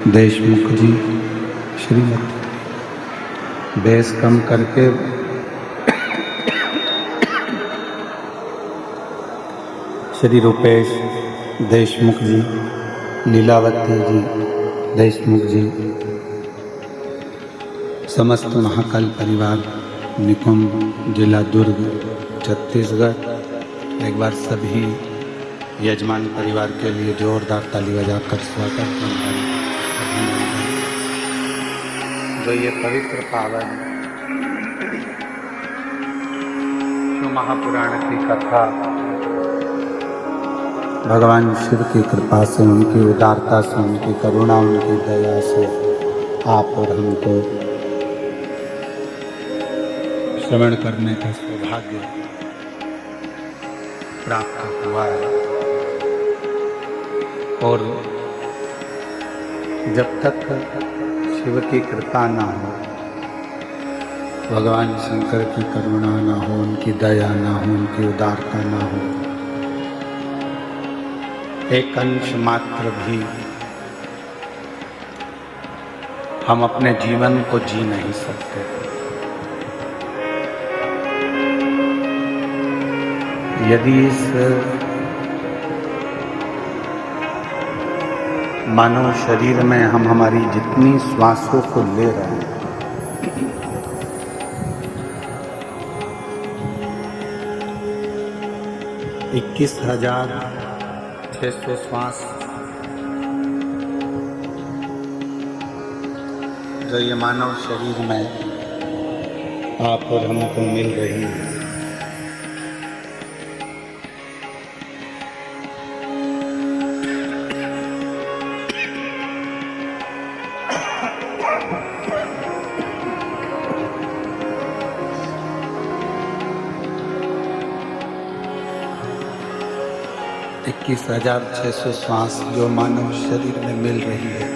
देशमुख जी Shrimati base कम करके श्री रूपेश देशमुख जी, लीलावती जी देशमुख जी, समस्त महाकाल परिवार निकुंज जिला दुर्ग छत्तीसगढ़। एक बार सभी यजमान परिवार के लिए जोरदार ताली बजाकर स्वागत करते जो ये पवित्र पावन शिव महापुराण की कथा भगवान शिव की कृपा से, उनकी उदारता से, उनकी करुणा, उनकी दया से आप और हमको श्रवण करने का सौभाग्य प्राप्त हुआ है। और जब तक शिव की कृपा ना हो, भगवान शंकर की करुणा ना हो, उनकी दया ना हो, उनकी उदारता ना हो, एक अंश मात्र भी हम अपने जीवन को जी नहीं सकते। यदि इस मानव शरीर में हम हमारी जितनी श्वासों को ले रहे हैं, इक्कीस 21,600 श्वास जो ये मानव शरीर में आप और हमको मिल रही है, इक्कीस 600 श्वास जो मानव शरीर में मिल रही है,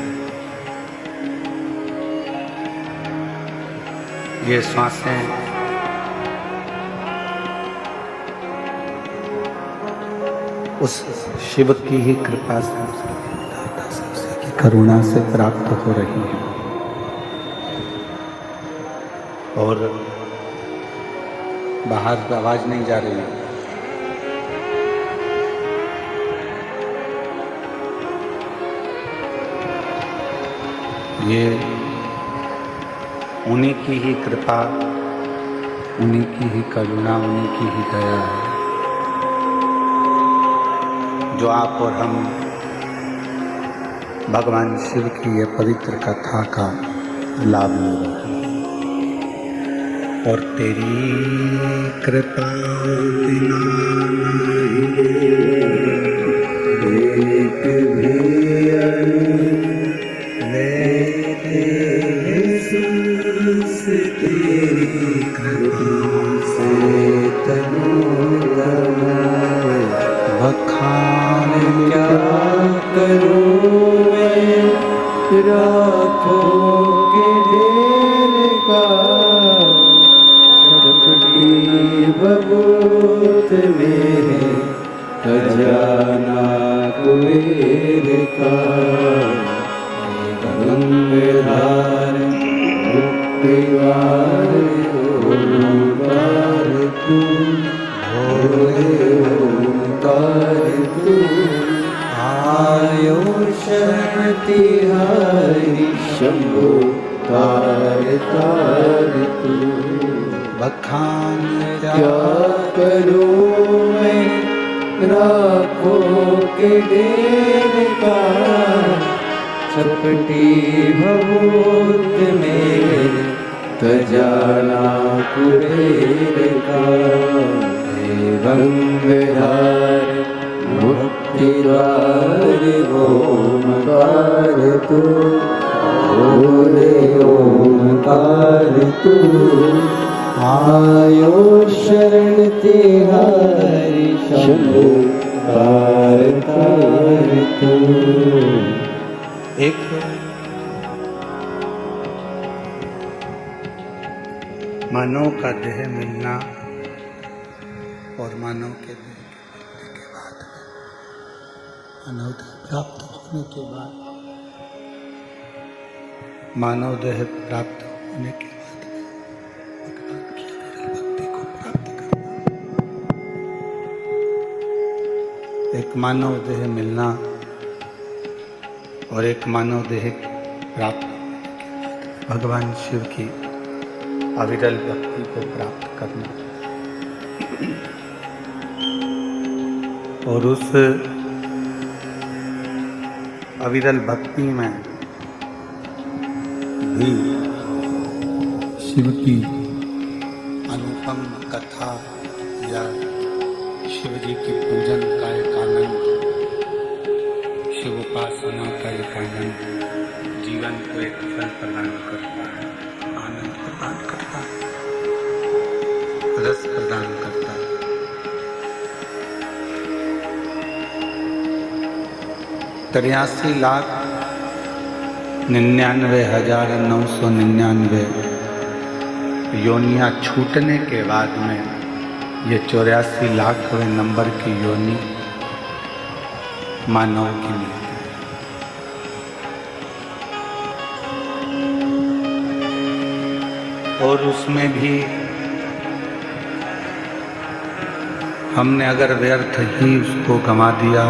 ये श्वासें उस शिव की ही कृपा से, उसी की करुणा से प्राप्त हो रही है। और बाहर आवाज नहीं जा रही है। ये उन्हीं की ही कृपा, उन्हीं की ही करुणा, उन्हीं की ही दया है जो आप और हम भगवान शिव की ये पवित्र कथा का लाभ ले रहे हैं। और तेरी कृपा बिना एक भी तेरी कृपा से बखान क्या करूं मैं, राखों के ढेर का छटपटी बबूत में खजाना कुबेर का। गंगाधार मुक्तिवार ओंकार तू, भोले ओंकार तू, आयो शरण तिहारी शंभो तार तार तू। बखान क्या करूं मैं, राखों के ढेर का छपटी भभूत में खजाना कुबेर का। गंगाधार मुक्तिद्वार ओंकार तू, भोले ओंकार तू, आयो शरण तिहारी शंभो तार तार तू। एक मानव का देह मिलना और मानव के देह मिलने के बाद, मानव देह प्राप्त होने के बाद मानव देह प्राप्त होने के बाद भगवान की अविरल भक्ति को प्राप्त करना। एक मानव देह मिलना और एक मानव देह प्राप्त होने के बाद भगवान शिव की अविरल भक्ति को प्राप्त करना। और उस अविरल भक्ति में भी शिव की अनुपम कथा या शिव जी की पूजन का एक आनंद, शिव उपासना का एक आनंद जीवन को एक फल प्रदान करता है, आनंद प्रदान करता है, रस प्रदान करता है। 83,99,999 योनियां छूटने के बाद में ये 84,00,000वें नंबर की योनि मानव की मिलती है। और उसमें भी हमने अगर व्यर्थ ही उसको गंवा दिया,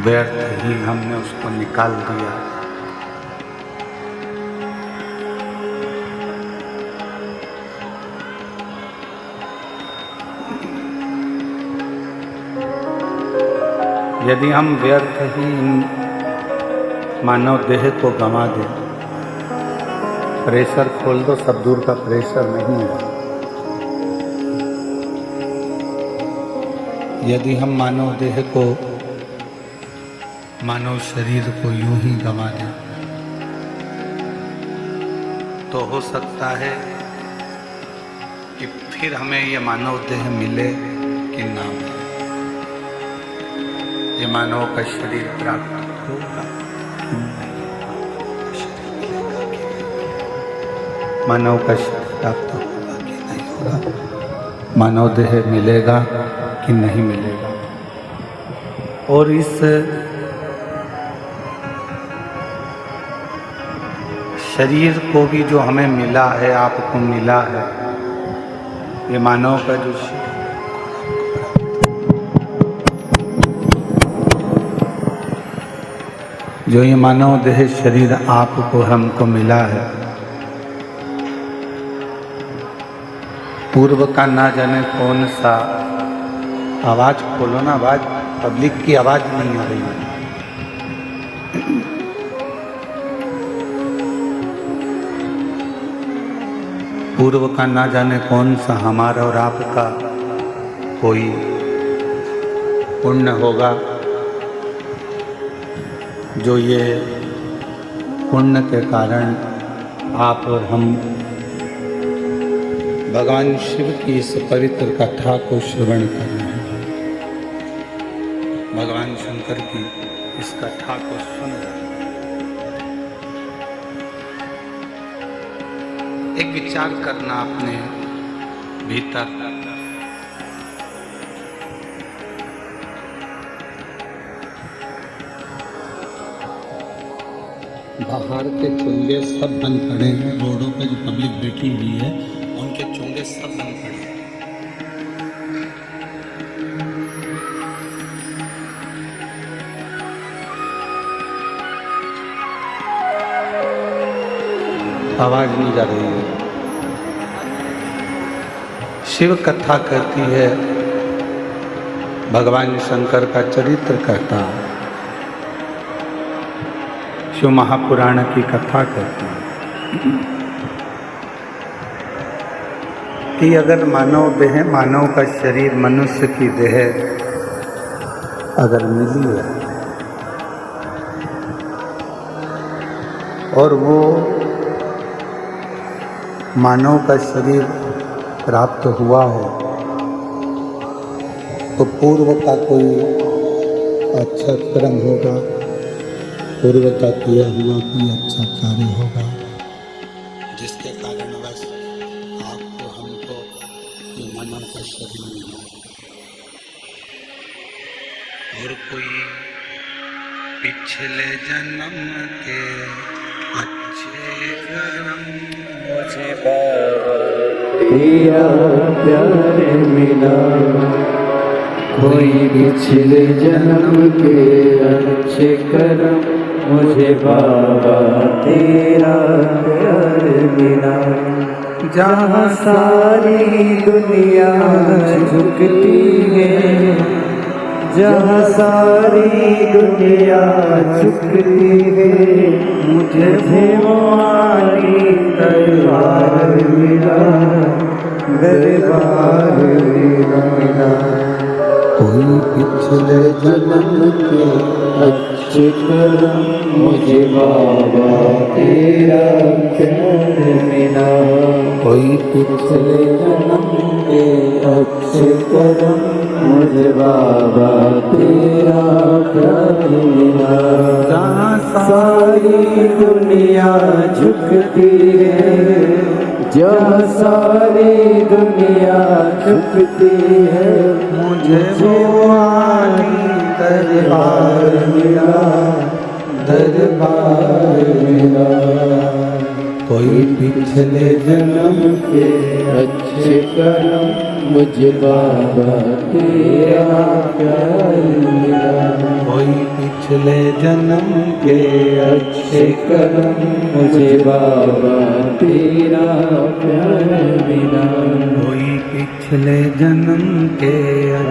व्यर्थ ही हमने उसको निकाल दिया, यदि हम व्यर्थ ही मानव देह को गंवा दें, प्रेशर खोल दो, सब दूर का प्रेशर नहीं है। यदि हम मानव देह को, मानव शरीर को यूं ही गंवा दें, तो हो सकता है कि फिर हमें ये मानव देह मिले कि ना मिले, ये मानव का शरीर प्राप्त होगा, मानव का शरीर प्राप्त होगा कि नहीं होगा, मानव देह मिलेगा कि नहीं मिलेगा। और इस शरीर को भी जो हमें मिला है, आपको मिला है, ये मानव का जो ये मानव देह शरीर आपको हमको मिला है, पूर्व का ना जाने कौन सा, आवाज खोलो ना, आवाज, पब्लिक की आवाज नहीं आ रही है। पूर्व का ना जाने कौन सा हमारा और आपका कोई पुण्य होगा, जो ये पुण्य के कारण आप और हम भगवान शिव की इस पवित्र कथा को श्रवण कर रहे हैं, भगवान शंकर की इस कथा को सुन रहे हैं। एक विचार करना अपने भीतर, बाहर के चुंगे सब बंद पड़े हैं, रोडों पे जो पब्लिक बैठी हुई है उनके चुंगे सब बंद पड़े हैं। आवाज नहीं जा रही है। शिव कथा कहती है, भगवान शंकर का चरित्र कहता है, शिव महापुराण की कथा कहती है कि अगर मानव देह, मानव का शरीर, मनुष्य की देह अगर मिली है और वो मानव का शरीर प्राप्त हुआ है, तो पूर्व का कोई अच्छा कर्म होगा, पूर्व का किया हुआ कोई अच्छा कार्य होगा, जिसके कारण बस आपको हमको ये मानव का शरीर मिला। और कोई पिछले जन्म के अच्छे तेरा प्यार मिला। कोई पिछले जन्म के अच्छे कर्म मुझे बाबा तेरा प्यार मिला। जहाँ सारी दुनिया झुकती है, जहाँ सारी दुनिया झुकती है, मुझे भगवानी दरबार मिला, दरबार मिला। कोई पिछले जन्म के अच्छे कर्म मुझे बाबा तेरा प्यार मिला। कोई पिछले जन्म के अच्छे कर्म मुझे बाबा तेरा प्यार मिला। जहाँ सारी दुनिया झुकती है, जहाँ सारी दुनिया झुकती है, मुझे भगवानी दरबार मिला, दरबार मिला। कोई पिछले जन्म के अच्छे कर्म मुझे बाबा तेरा प्यार मिला। कोई पिछले जन्म के अच्छे कर्म मुझे बाबा तेरा प्यार मिला। कोई पिछले जन्म के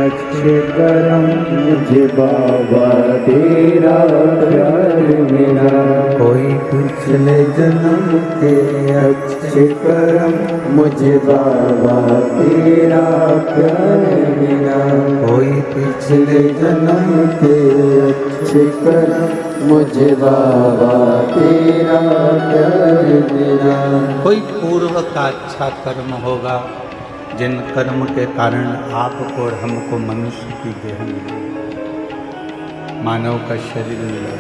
अच्छे कर्म मुझे बाबा तेरा प्यार मिला। कोई पिछले जन्म के अच्छे कर्म मुझे बाबा तेरा प्यार मिला। कोई पिछले जन्म के अच्छे कर्म मुझे बाबा तेरा प्यार मिला। कोई पूर्व का अच्छा कर्म होगा, जिन कर्म के कारण आपको और हमको मनुष्य की देह मिली, मानव का शरीर मिला।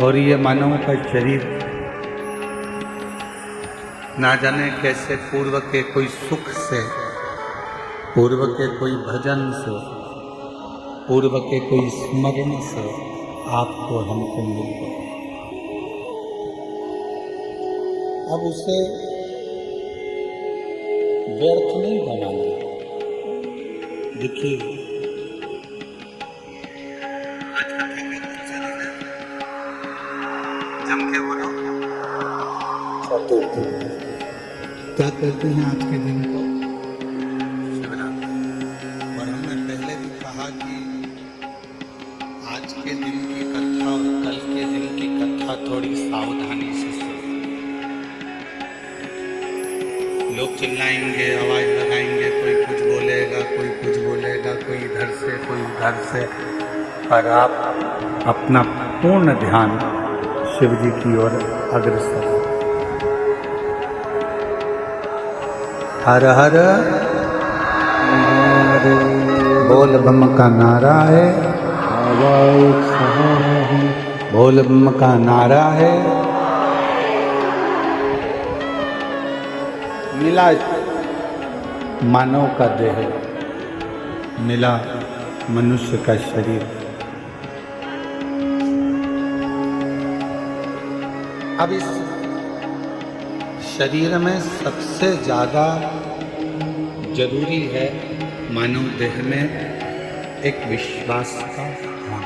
और ये मानव का शरीर ना जाने कैसे पूर्व के कोई सुख से, पूर्व के कोई भजन से, पूर्व के कोई स्मरण से आपको हमको मिल गया। अब उसे व्यर्थ नहीं बनाना। देखिए जम के बोलो, क्या कहते हैं आज के दिन को? शिवरात्रि। और हमने पहले भी कहा कि आज के दिन की कथा और कल के दिन की कथा थोड़ी सावधानी से सुनो। लोग चिल्लाएंगे, आवाज लगाएंगे, कोई कुछ बोलेगा, कोई कुछ बोलेगा, कोई इधर से कोई उधर से, पर आप अपना पूर्ण ध्यान शिव जी की ओर अग्रसर। हर हर बोल बम का नारा है, बोल बम का नारा है। मिला मानव का देह, मिला मनुष्य का शरीर। अब इस शरीर में सबसे ज़्यादा जरूरी है मानव देह में एक विश्वास का होना।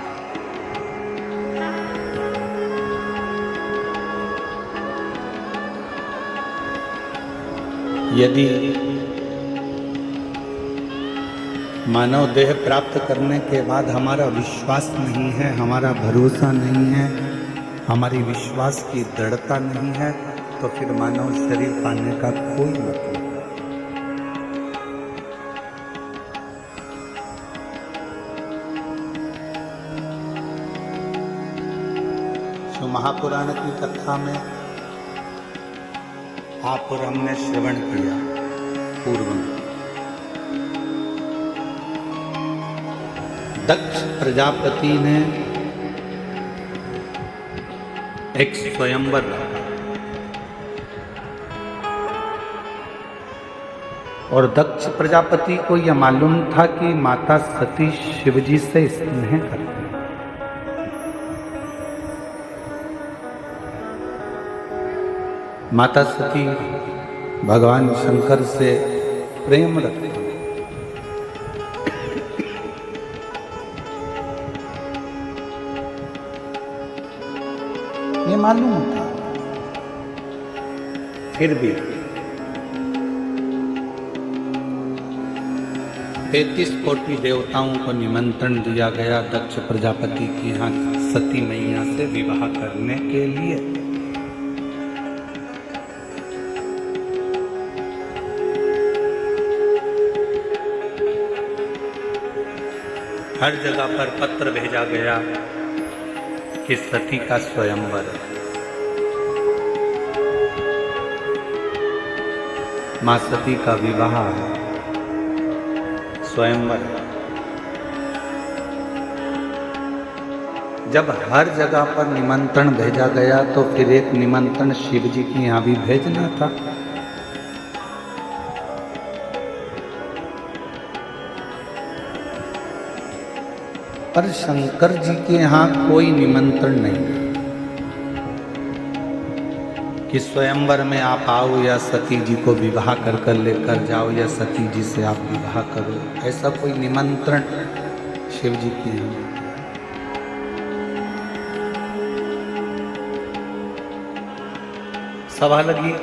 यदि मानव देह प्राप्त करने के बाद हमारा विश्वास नहीं है, हमारा भरोसा नहीं है, हमारी विश्वास की दृढ़ता नहीं है, तो फिर मानव शरीर पाने का कोई मतलब नहीं। तो महापुराण की कथा में आप और हमने श्रवण किया पूर्व में। दक्ष प्रजापति ने एक स्वयंवर रखा और दक्ष प्रजापति को यह मालूम था कि माता सती शिवजी से स्नेह करती है। माता सती भगवान शंकर से प्रेम रखती। ये मालूम था, फिर भी 33 कोटि देवताओं को निमंत्रण दिया गया दक्ष प्रजापति की यहाँ सती मैया से विवाह करने के लिए। हर जगह पर पत्र भेजा गया कि सती का स्वयंवर है। मां सती का विवाह है, स्वयंवर है। जब हर जगह पर निमंत्रण भेजा गया तो फिर एक निमंत्रण शिव जी की यहाँ भी भेजना था। पर शंकर जी के यहाँ कोई निमंत्रण नहीं कि स्वयंवर में आप आओ या सती जी को विवाह कर लेकर जाओ या सती जी से आप विवाह करो, ऐसा कोई निमंत्रण शिव जी के यहाँ। सभा लगी,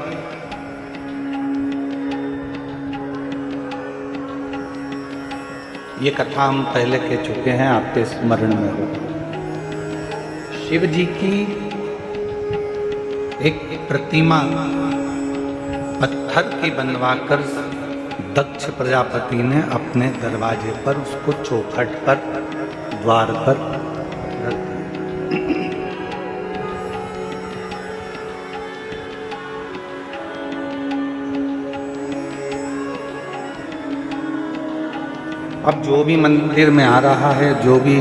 ये कथा हम पहले कह चुके हैं, आपके स्मरण में हो। शिव जी की एक प्रतिमा पत्थर की बनवाकर दक्ष प्रजापति ने अपने दरवाजे पर, उसको चौखट पर, द्वार पर रख दिया। अब जो भी मंदिर में आ रहा है, जो भी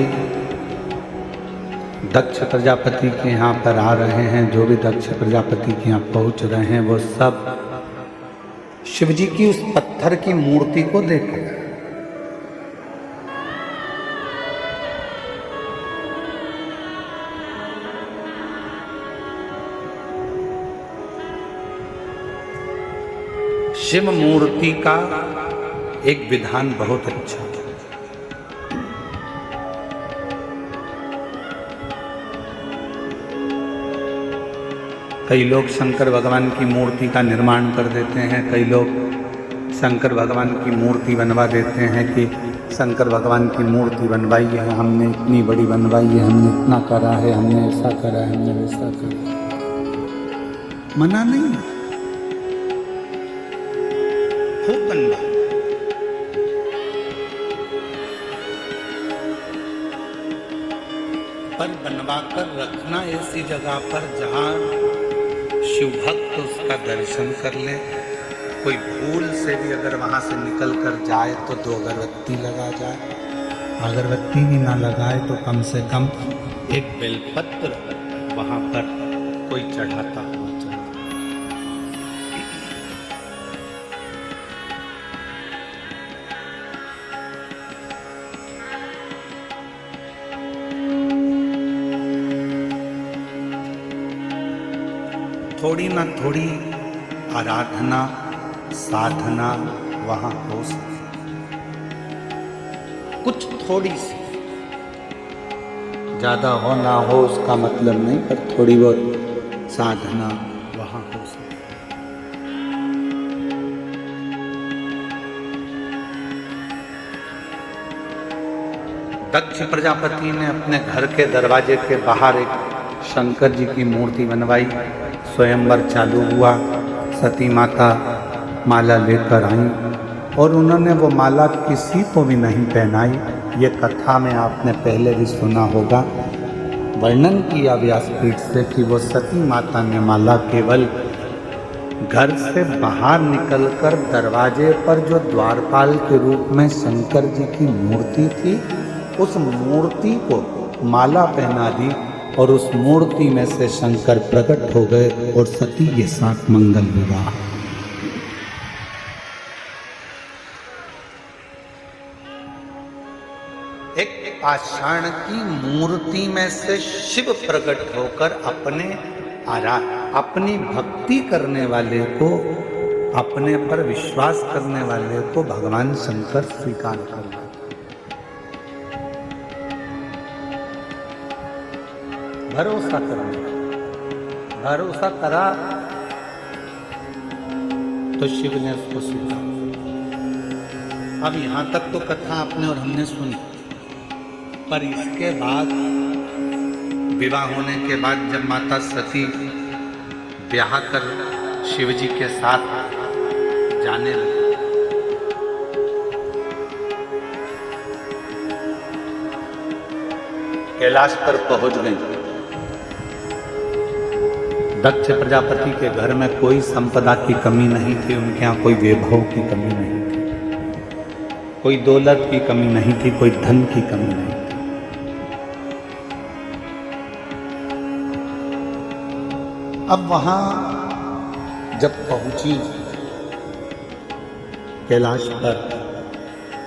दक्ष प्रजापति के यहाँ पर आ रहे हैं, जो भी दक्ष प्रजापति के यहाँ पहुँच रहे हैं, वो सब शिव जी की उस पत्थर की मूर्ति को देख रहे हैं। शिव मूर्ति का एक विधान बहुत अच्छा है। कई लोग शंकर भगवान की मूर्ति का निर्माण कर देते हैं, कई लोग शंकर भगवान की मूर्ति बनवा देते हैं कि शंकर भगवान की मूर्ति बनवाई है, हमने इतनी बड़ी बनवाई है, हमने इतना करा है, हमने ऐसा करा है, हमने वैसा करा है। मना नहीं है, खूब बनवा, पर बनवा कर रखना ऐसी जगह पर जहां शिव भक्त उसका दर्शन कर ले। कोई भूल से भी अगर वहां से निकल कर जाए तो 2 अगरबत्ती लगा जाए, अगरबत्ती भी ना लगाए तो कम से कम एक बेलपत्र वहां पर कोई चढ़ाता हुआ चले। थोड़ी ना थोड़ी आराधना साधना वहां हो सकती, कुछ थोड़ी सी, ज्यादा हो ना हो उसका मतलब नहीं, पर थोड़ी बहुत साधना वहां हो सकती। दक्ष प्रजापति ने अपने घर के दरवाजे के बाहर एक शंकर जी की मूर्ति बनवाई, स्वयंवर चालू हुआ, सती माता माला लेकर आई और उन्होंने वो माला किसी को भी नहीं पहनाई। ये कथा में आपने पहले भी सुना होगा, वर्णन किया व्यासपीठ से कि वो सती माता ने माला केवल घर से बाहर निकलकर दरवाजे पर जो द्वारपाल के रूप में शंकर जी की मूर्ति थी, उस मूर्ति को माला पहना दी और उस मूर्ति में से शंकर प्रकट हो गए और सती के साथ मंगल विवाह। एक पाषाण की मूर्ति में से शिव प्रकट होकर अपने अपनी भक्ति करने वाले को, अपने पर विश्वास करने वाले को भगवान शंकर स्वीकार कर लेते। भरोसा करना, भरोसा करा तो शिव ने उसको स्वीकार। अब यहां तक तो कथा आपने और हमने सुनी, पर इसके बाद विवाह होने के बाद जब माता सती ब्याह कर शिवजी के साथ जाने लगी, कैलाश पर पहुंच गई। दक्ष प्रजापति के घर में कोई संपदा की कमी नहीं थी, उनके यहाँ कोई वैभव की कमी नहीं थी, कोई दौलत की कमी नहीं थी, कोई धन की कमी नहीं थी। अब वहां जब पहुंची कैलाश पर,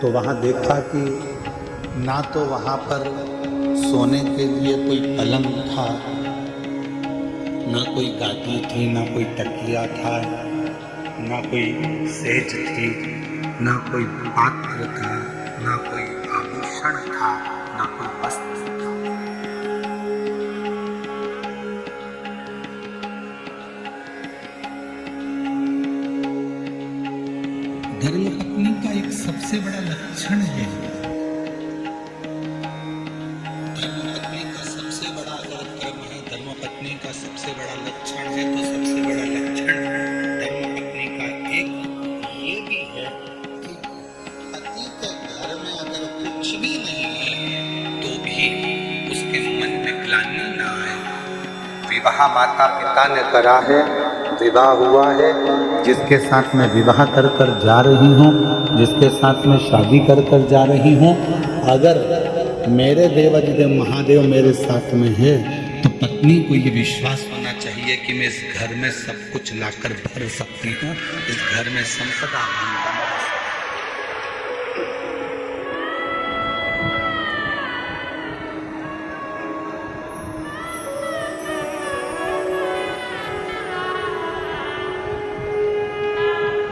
तो वहां देखा कि ना तो वहां पर सोने के लिए कोई पलंग था, ना कोई गादी थी, ना कोई तकिया था, ना कोई सेज थी, ना कोई पात्र था, ना कोई आभूषण था, ना कोई वस्त्र था। धर्मपत्नी का एक सबसे बड़ा लक्षण है, धर्मपत्नी का सबसे बड़ा अगर कर्म है, धर्मपत्नी का सबसे बड़ा लक्षण है, तो सबसे बड़ा लक्षण धर्मपत्नी का एक ये भी है कि पति के घर में अगर कुछ भी नहीं है तो भी उसके मन में ग्लानि ना आए। विवाह माता पिता ने करा है, विवाह हुआ है, जिसके साथ मैं विवाह कर कर जा रही हूँ, जिसके साथ मैं शादी कर कर जा रही हूँ, अगर मेरे देवाधिदेव महादेव मेरे साथ में है, तो पत्नी को ये विश्वास होना चाहिए कि मैं इस घर में सब कुछ लाकर भर सकती हूँ, इस घर में संपदा बना।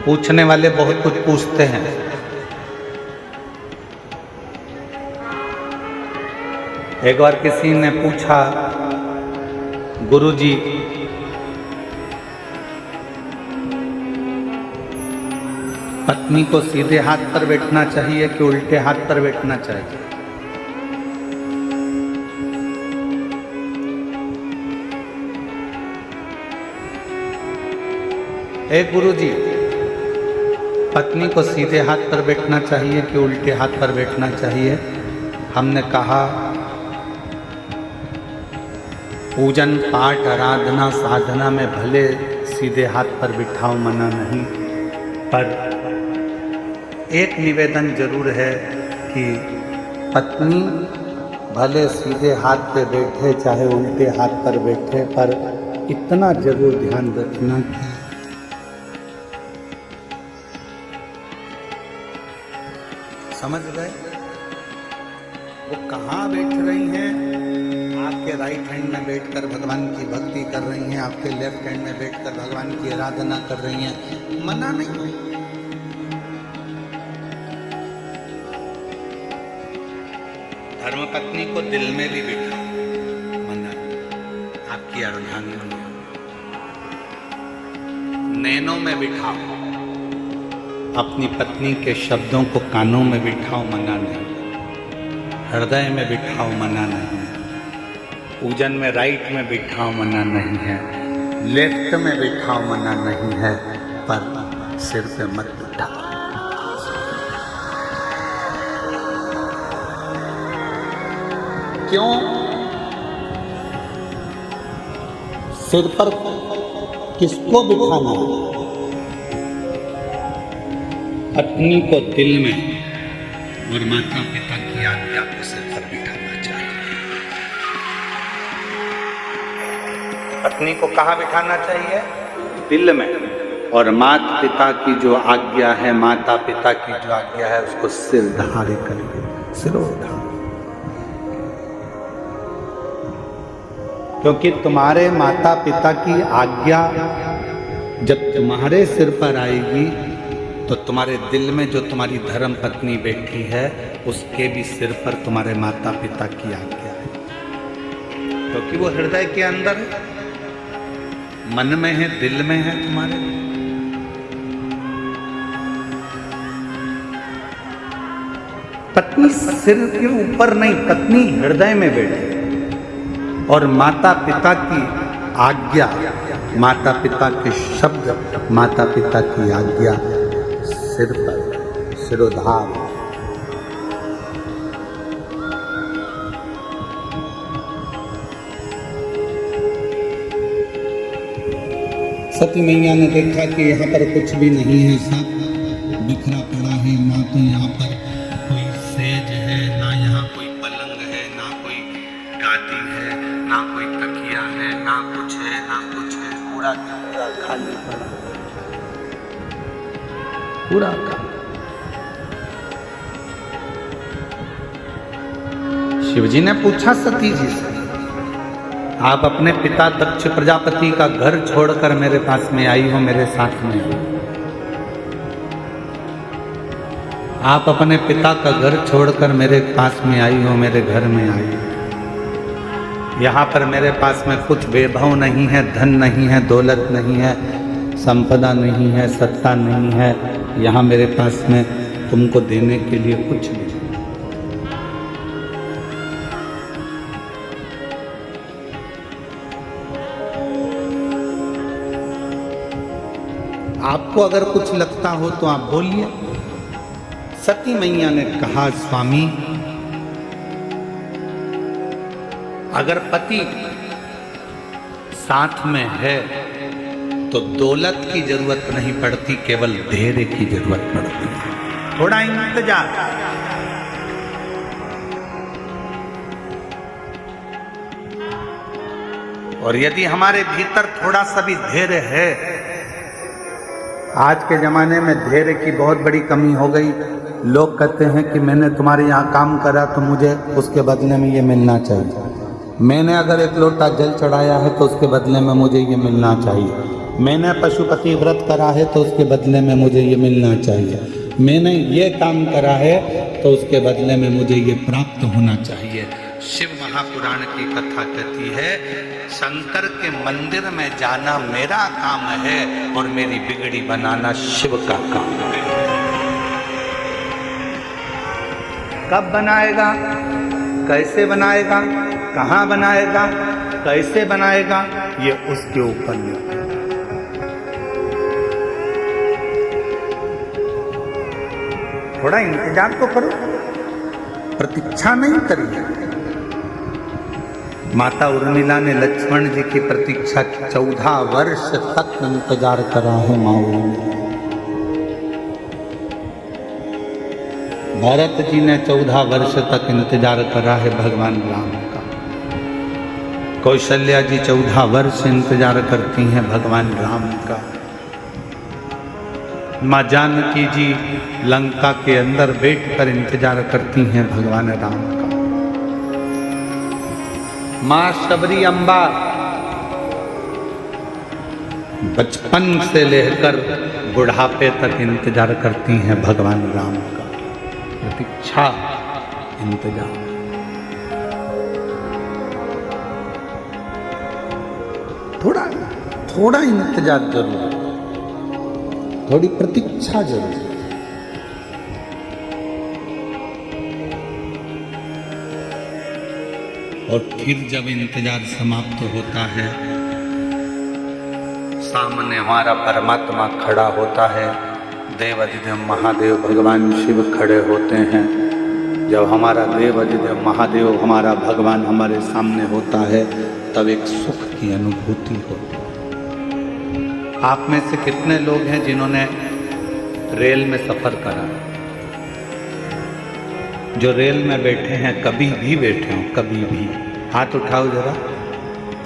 पूछने वाले बहुत कुछ पूछते हैं। एक बार किसी ने पूछा, गुरुजी पत्नी को सीधे हाथ पर बैठना चाहिए कि उल्टे हाथ पर बैठना चाहिए? एक गुरुजी, पत्नी को सीधे हाथ पर बैठना चाहिए कि उल्टे हाथ पर बैठना चाहिए? हमने कहा, पूजन पाठ आराधना साधना में भले सीधे हाथ पर बिठाओ, मना नहीं, पर एक निवेदन जरूर है कि पत्नी भले सीधे हाथ पे बैठे चाहे उल्टे हाथ पर बैठे, पर इतना जरूर ध्यान रखना कि समझ गए वो कहाँ बैठ रही हैं। आपके राइट हैंड में बैठकर भगवान की भक्ति कर रही हैं, आपके लेफ्ट हैंड में बैठकर भगवान की आराधना कर रही हैं, मना नहीं। धर्मपत्नी को दिल में भी बिठाओ, मना नहीं। आपकी आराधना में, नैनों में बिठाओ, अपनी पत्नी के शब्दों को कानों में बिठाओ, मना नहीं। हृदय में बिठाओ, मना नहीं। पूजन में राइट में बिठाओ, मना नहीं है। लेफ्ट में बिठाओ, मना नहीं है, पर सिर पे मत बिठाओ। क्यों? सिर पर किसको बिठाना है? पत्नी को दिल में और माता पिता की आज्ञा को सिर पर बिठाना चाहिए। पत्नी को कहाँ बिठाना चाहिए? दिल में, और माता पिता की जो आज्ञा है, माता पिता की जो आज्ञा है, उसको सिर धारे करके सिरोधार। क्योंकि तुम्हारे माता पिता की आज्ञा जब तुम्हारे सिर पर आएगी तो तुम्हारे दिल में जो तुम्हारी धर्म पत्नी बैठी है उसके भी सिर पर तुम्हारे माता पिता की आज्ञा है, क्योंकि वो हृदय के अंदर है, मन में है, दिल में है तुम्हारे। पत्नी सिर के ऊपर नहीं, पत्नी हृदय में बैठी, और माता पिता की आज्ञा, माता पिता के शब्द, माता पिता की आज्ञा सिर पर, सिरोधार। सती मैया ने देखा कि यहाँ पर कुछ भी नहीं है, सब बिखरा पड़ा है, ना तो यहाँ पर कोई सेज है, ना यहाँ कोई पलंग है, ना कोई गादी है, ना कोई तकिया है, ना कुछ है, ना कुछ है, पूरा खाली पड़ा, पूरा खाली। शिवजी ने पूछा सती जी से, आप अपने पिता दक्ष प्रजापति का घर छोड़कर मेरे पास में आई हो, मेरे साथ में हो? आप अपने पिता का घर छोड़कर मेरे पास में आई हो, मेरे घर में आई हो। यहाँ पर मेरे पास में कुछ वैभव नहीं है, धन नहीं है, दौलत नहीं है, संपदा नहीं है, सत्ता नहीं है। यहाँ मेरे पास में तुमको देने के लिए कुछ नहीं। आपको अगर कुछ लगता हो तो आप बोलिए। सती मैया ने कहा, स्वामी, अगर पति साथ में है तो दौलत की जरूरत नहीं पड़ती, केवल धैर्य की जरूरत पड़ती है, थोड़ा इंतजार। और यदि हमारे भीतर थोड़ा सा भी धैर्य है, आज के जमाने में धैर्य की बहुत बड़ी कमी हो गई। लोग कहते हैं कि मैंने तुम्हारे यहाँ काम करा तो मुझे उसके बदले में ये मिलना चाहिए, मैंने अगर एक लोटा जल चढ़ाया है तो उसके बदले में मुझे ये मिलना चाहिए, मैंने पशुपति व्रत करा है तो उसके बदले में मुझे ये मिलना चाहिए, मैंने ये काम करा है तो उसके बदले में मुझे ये प्राप्त होना चाहिए। शिव महापुराण की कथा कहती है, शंकर के मंदिर में जाना मेरा काम है और मेरी बिगड़ी बनाना शिव का काम है। कब बनाएगा, कैसे बनाएगा, कहाँ बनाएगा, कैसे बनाएगा, ये उसके ऊपर निर्भर है। थोड़ा इंतजार तो करो, प्रतीक्षा नहीं करिए। माता उर्मिला ने लक्ष्मण जी की प्रतीक्षा की, 14 वर्ष तक इंतजार करा है माऊ। भरत जी ने 14 वर्ष तक इंतजार करा है भगवान राम का। कौशल्या जी 14 वर्ष इंतजार करती हैं भगवान राम का। माँ जानकी जी लंका के अंदर बैठकर इंतजार करती हैं भगवान राम का। माँ शबरी अम्बा बचपन से लेकर बुढ़ापे तक इंतजार करती हैं भगवान राम का। प्रतीक्षा, इंतजार। थोड़ा इंतजार जरूर है, थोड़ी प्रतीक्षा जरूर है। और फिर जब इंतजार समाप्त होता है, सामने हमारा परमात्मा खड़ा होता है, देवाधिदेव महादेव भगवान शिव खड़े होते हैं। जब हमारा देवाधिदेव महादेव हमारा भगवान हमारे सामने होता है, तब एक सुख की अनुभूति होती है। आप में से कितने लोग हैं जिन्होंने रेल में सफर करा? जो रेल में बैठे हैं, कभी भी बैठे हो, कभी भी हाथ उठाओ जरा।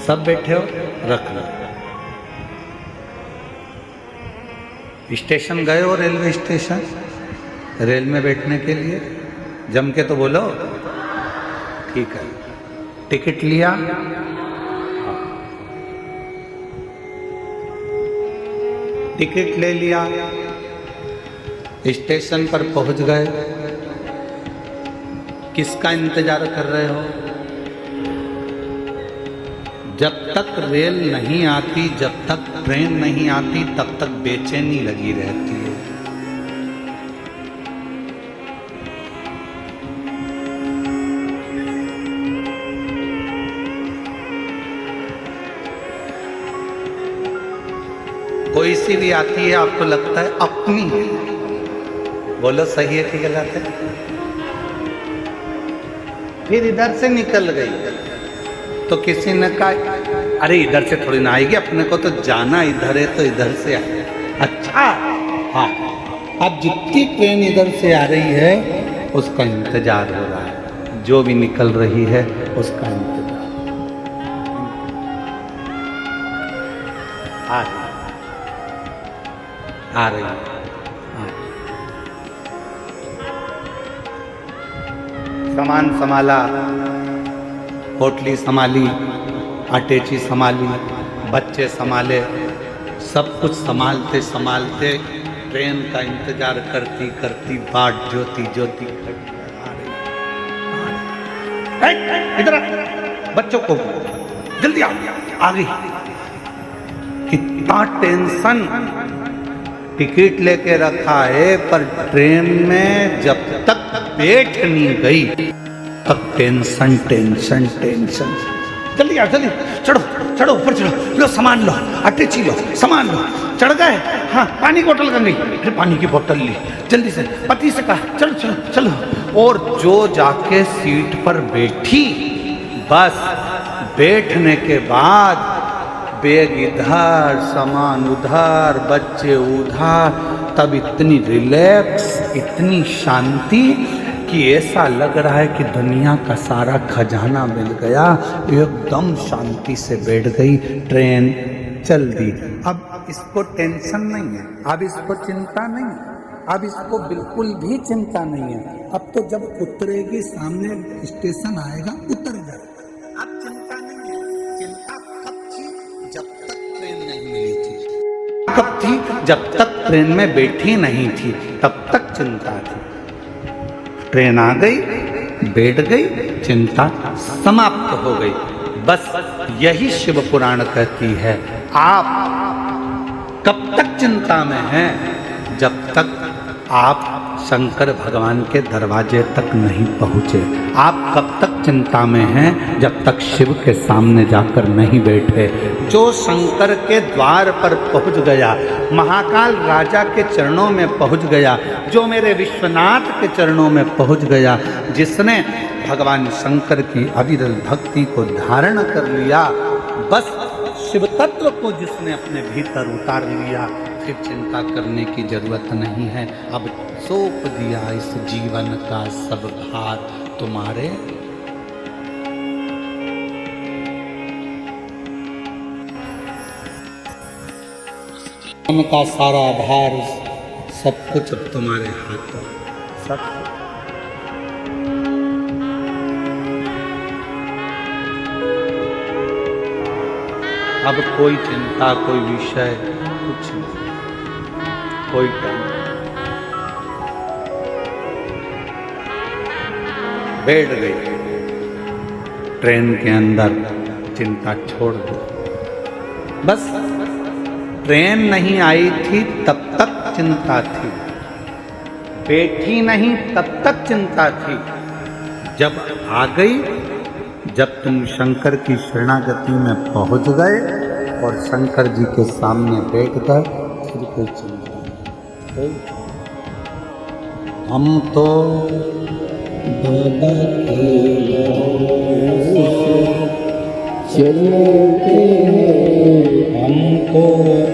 सब बैठे हो, रख लो। स्टेशन गए हो, रेलवे स्टेशन, रेल में बैठने के लिए? जम के तो बोलो। ठीक है, टिकट लिया? हाँ। टिकट ले लिया, स्टेशन पर पहुंच गए, किसका इंतजार कर रहे हो? जब तक रेल नहीं आती, जब तक ट्रेन नहीं आती, तब तक बेचैनी लगी रहती है। कोई सी भी आती है, आपको लगता है अपनी है। बोलो सही है कि गलत है? फिर इधर से निकल गई तो किसी ने कहा अरे इधर से थोड़ी ना आएगी, अपने को तो जाना इधर है, तो इधर से आए। अच्छा हाँ, अब जितनी ट्रेन इधर से आ रही है उसका इंतजार हो रहा है, जो भी निकल रही है उसका इंतजार आ रही है। सामान संभाला, पोटली संभाली, अटैची संभाली, बच्चे संभाले, सब कुछ संभालते संभालते ट्रेन का इंतजार करती करती बाट जोती जोती इधर बच्चों को जल्दी आ गई। कितना टेंशन, टिकट लेके रखा है पर ट्रेन में जब तक बैठ नहीं गई तब टेंशन टेंशन टेंशन। जल्दी आओ, जल्दी चढ़ो चढ़ो, ऊपर चढ़ो, लो सामान लो, अटैची लो, सामान लो। चढ़ गए? हाँ, पानी की बोतल कर गई, फिर पानी की बोतल ली, जल्दी से पति से कहा चलो चलो चलो। और जो जाके सीट पर बैठी, बस बैठने के बाद बैग इधर, सामान उधर, बच्चे उधर, तब इतनी रिलैक्स, इतनी शांति कि ऐसा लग रहा है कि दुनिया का सारा खजाना मिल गया। एकदम शांति से बैठ गई, ट्रेन चल दी। अब इसको टेंशन नहीं है, अब इसको चिंता नहीं है, अब इसको बिल्कुल भी चिंता नहीं है। अब तो जब उतरेगी, सामने स्टेशन आएगा, उतर जाएगा। अब चिंता नहीं है। चिंता कब थी? जब तक ट्रेन नहीं मिली थी। कब थी? जब तक ट्रेन में बैठी नहीं थी, तब तक चिंता थी। ट्रेन आ गई, बैठ गई, चिंता समाप्त हो गई। बस यही शिव पुराण कहती है, आप कब तक चिंता में हैं? जब तक आप शंकर भगवान के दरवाजे तक नहीं पहुँचे। आप कब तक चिंता में हैं? जब तक शिव के सामने जाकर नहीं बैठे। जो शंकर के द्वार पर पहुँच गया, महाकाल राजा के चरणों में पहुँच गया, जो मेरे विश्वनाथ के चरणों में पहुँच गया, जिसने भगवान शंकर की अविरल भक्ति को धारण कर लिया, बस शिव तत्व को जिसने अपने भीतर उतार लिया, फिर चिंता करने की जरूरत नहीं है। अब सौंप दिया इस जीवन का सब भार तुम्हारे। जीवन का सारा भार, सब कुछ अब तुम्हारे हाथों। सब अब कोई चिंता, कोई विषय, कुछ नहीं, कोई टेंशन। बैठ गई ट्रेन के अंदर, चिंता छोड़ दो। बस ट्रेन नहीं आई थी तब तक चिंता थी, बैठी नहीं तब तक चिंता थी। जब आ गई, जब तुम शंकर की शरणागति में पहुंच गए और शंकर जी के सामने बैठ गए, फिर कोई चिंता नहीं। हम तो बाबा के चलते हमको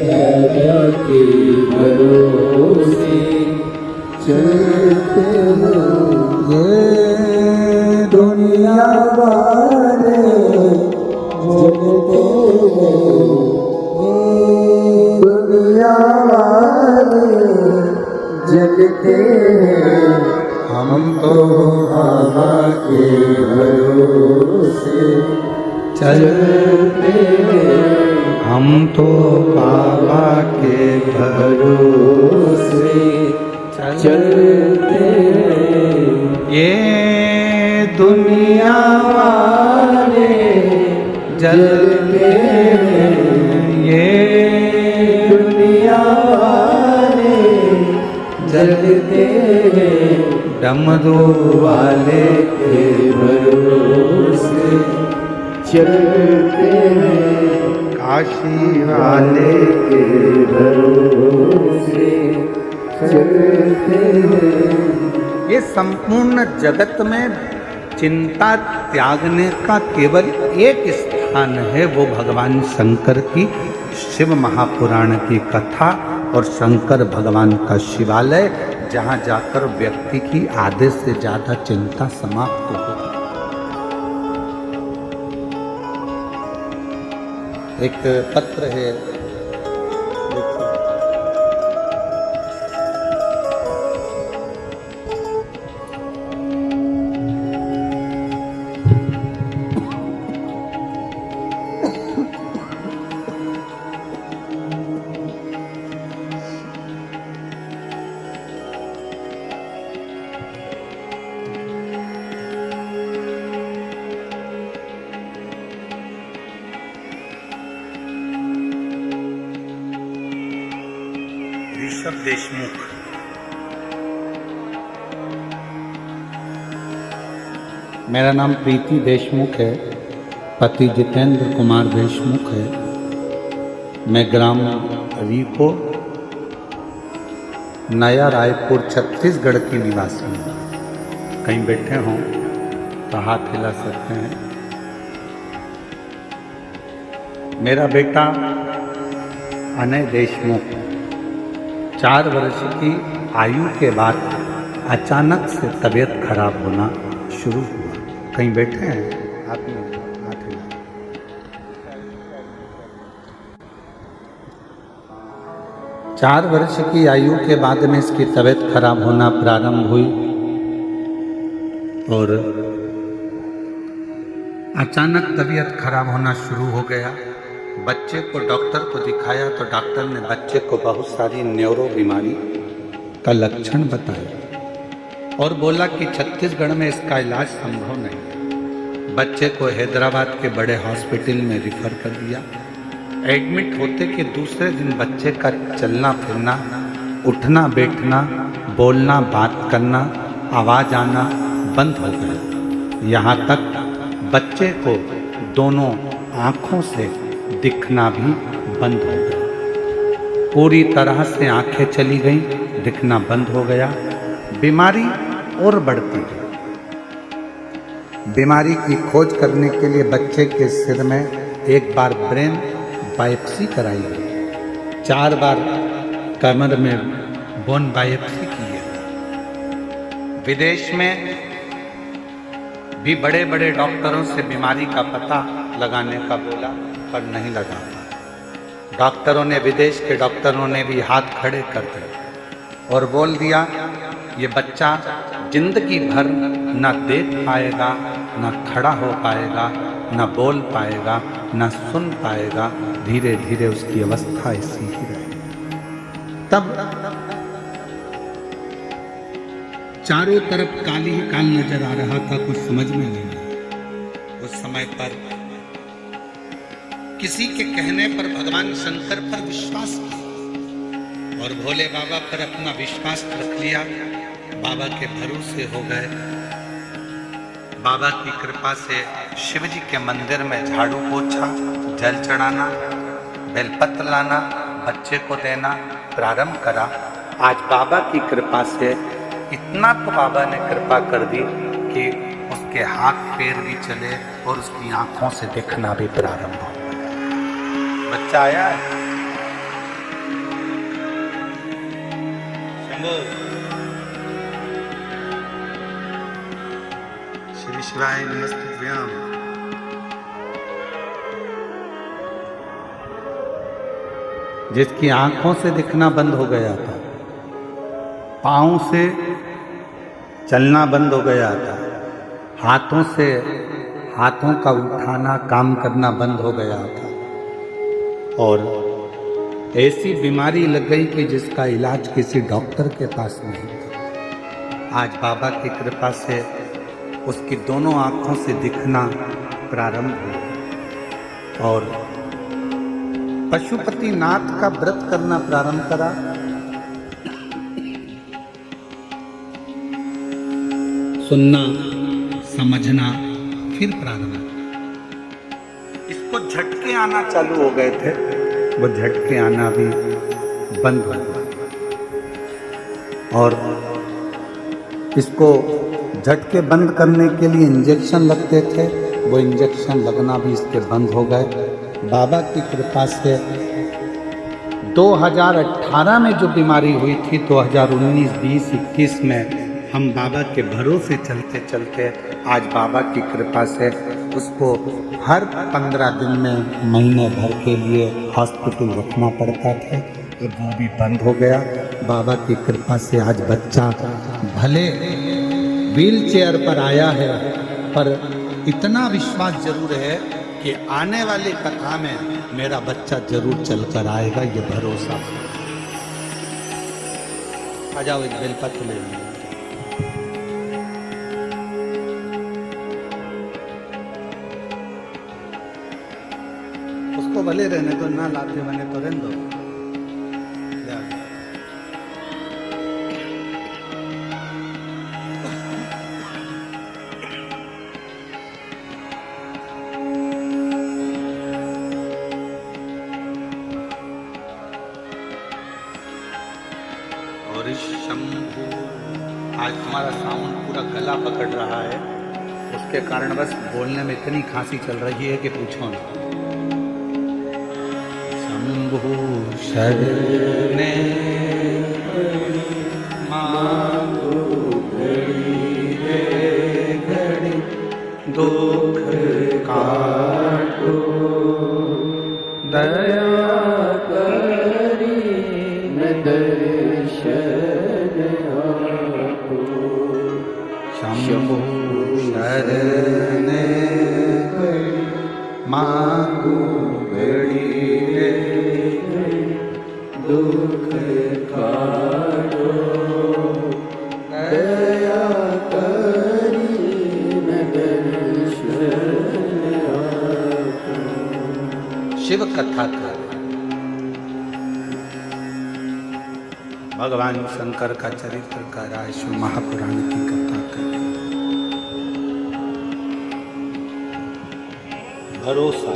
बाबा के भरोसे चलते ये दुनिया वाले चलते दुनिया वाले जलते हम तो बाबा के भरोसे चलते हम हम तो बाबा के भरोसे चलते ये दुनिया वाले जलते ये दुनिया वाले जलते डमरू वाले के भरोसे चलते काशी वाले के भरोसे चलते ये संपूर्ण जगत में चिंता त्यागने का केवल एक स्थान है, वो भगवान शंकर की शिव महापुराण की कथा और शंकर भगवान का शिवालय, जहाँ जाकर व्यक्ति की आधे से ज्यादा चिंता समाप्त हो। एक पत्र है, ऋषभ देशमुख। मेरा नाम प्रीति देशमुख है, पति जितेंद्र कुमार देशमुख है। मैं ग्राम रीपो, नया रायपुर, छत्तीसगढ़ की निवासी हूँ। कहीं बैठे हों तो हाथ हिला सकते हैं। मेरा बेटा अनय देशमुख 4 वर्ष की आयु के बाद अचानक से तबीयत खराब होना शुरू हुआ। कहीं बैठे हैं आप लोग? हाथ हिला। 4 वर्ष की आयु के बाद में इसकी तबीयत खराब होना प्रारंभ हुई और अचानक तबीयत खराब होना शुरू हो गया। बच्चे को डॉक्टर को दिखाया तो डॉक्टर ने बच्चे को बहुत सारी न्यूरो बीमारी का लक्षण बताया और बोला कि छत्तीसगढ़ में इसका इलाज संभव नहीं है। बच्चे को हैदराबाद के बड़े हॉस्पिटल में रिफर कर दिया। एडमिट होते कि दूसरे दिन बच्चे का चलना फिरना, उठना बैठना, बोलना बात करना, आवाज़ आना बंद हो गया। यहाँ तक बच्चे को दोनों आँखों से दिखना भी बंद हो गया। पूरी तरह से आंखें चली गईं, दिखना बंद हो गया। बीमारी और बढ़ती गई। बीमारी की खोज करने के लिए बच्चे के सिर में एक बार ब्रेन बायोप्सी कराई गई, 4 बार कमर में बोन बायोप्सी की है। विदेश में भी बड़े बड़े डॉक्टरों से बीमारी का पता लगाने का बोला, पर नहीं लगा। डॉक्टरों ने, विदेश के डॉक्टरों ने भी हाथ खड़े कर दिए और बोल दिया ये बच्चा जिंदगी भर न देख पाएगा, न खड़ा हो पाएगा, न बोल पाएगा, न सुन पाएगा। धीरे धीरे उसकी अवस्था ऐसी ही रहेगी। तब चारों तरफ काली ही काल नजर आ रहा था, कुछ समझ में नहीं आया। उस समय पर किसी के कहने पर भगवान शंकर पर विश्वास किया और भोले बाबा पर अपना विश्वास रख लिया। बाबा के भरोसे हो गए। बाबा की कृपा से शिव जी के मंदिर में झाड़ू पोछा, जल चढ़ाना, बेलपत्र लाना, बच्चे को देना प्रारंभ करा। आज बाबा की कृपा से इतना तो बाबा ने कृपा कर दी कि उसके हाथ पैर भी चले और उसकी आंखों से देखना भी प्रारंभ हो। बच्चा आया है। शंभो श्री शिवाय नमस्तुभ्यम। जिसकी आंखों से दिखना बंद हो गया था, पाँव से चलना बंद हो गया था, हाथों का उठाना काम करना बंद हो गया था, और ऐसी बीमारी लग गई कि जिसका इलाज किसी डॉक्टर के पास नहीं था। आज बाबा की कृपा से उसकी दोनों आँखों से दिखना प्रारंभ हुआ और पशुपति नाथ का व्रत करना प्रारंभ करा। सुनना समझना फिर प्रारंभ। इसको झटके आना चालू हो गए थे, वो झटके आना भी बंद हो गया और इसको झटके बंद करने के लिए इंजेक्शन लगते थे, वो इंजेक्शन लगना भी इसके बंद हो गए। बाबा की कृपा से 2018 में जो बीमारी हुई थी, 2019, 20, 21 में हम बाबा के भरोसे चलते चलते आज बाबा की कृपा से उसको हर 15 दिन में महीने भर के लिए हॉस्पिटल रखना पड़ता था, तो वो भी बंद हो गया। बाबा की कृपा से आज बच्चा भले व्हील चेयर पर आया है, पर इतना विश्वास जरूर है कि आने वाली कथा में मेरा बच्चा जरूर चलकर आएगा, ये भरोसा। आ जाओ, एक बेलपत्र ले लो। उसको भले रहने दो, ना लाते बने तो रहने दो। और इस शंभू, आज तुम्हारा साउंड पूरा गला पकड़ रहा है, उसके कारण बस बोलने में इतनी खांसी चल रही है कि पूछो ना। शंभू शरणे मांगो घड़ी रे घड़ी, दुख काटो दया करी न दर्शन आपो। शंभु शरणे मांगो घड़ी रे दुख काटो दया करी न दर्शन आपो। शिव कथा कर भगवान शंकर का चरित्र का राय शिव महापुराण की कथा कर भरोसा।